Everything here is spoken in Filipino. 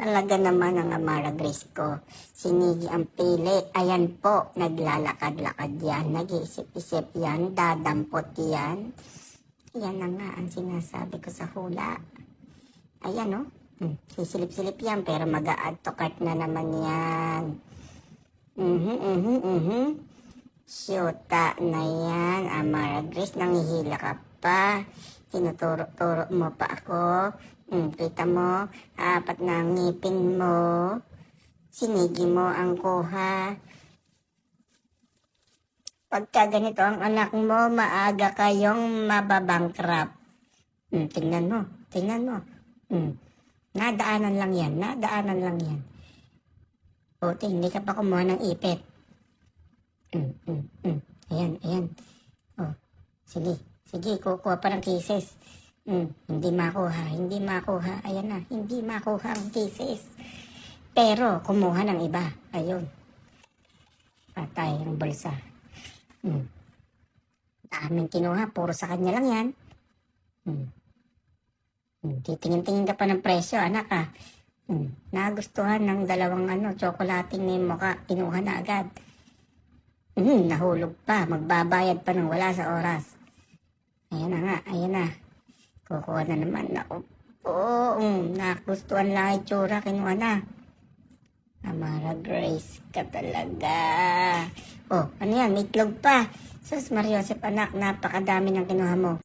Talaga naman ang Amara Grace ko. Sinigi ang pili. Ayan po, naglalakad-lakad yan. Nag-iisip-isip yan. Dadampot yan. Ayan na nga ang sinasabi ko sa hula. Ayan o. Sisilip-silip yan pero mag-a-add to cart na naman yan. Syuta na yan. Amara Grace, nangihila ka pa. Tinuturo-turo mo pa ako. Kita mo, apat na ngipin mo. Sinigi mo ang kuha. Pagka ganito ang anak mo, maaga kayong mababangkrap. Tingnan mo. Nadaanan lang yan. Buti, hindi ka pa kumuha ng ipit. Ayan. Oh, sige, kukuha pa ng cases. Hindi makuha. Ayan na, hindi makuha ang cases. Pero, kumuha ng iba. Ayun. Patay ang bulsa. Daming kinuha, puro sa kanya lang yan. Titingin-tingin ka pa ng presyo, anak ah. Nagustuhan ng dalawang tsokolating may mukha, kinuha na agad. Nahulog pa, magbabayad pa ng wala sa oras. Ayan na. Kukuha na naman. Nagustuhan lang itsura, kinuha na. Amara Grace ka talaga. Oh, ano yan? May itlog pa. Sus, Mariosep anak, napakadami ng kinuha mo.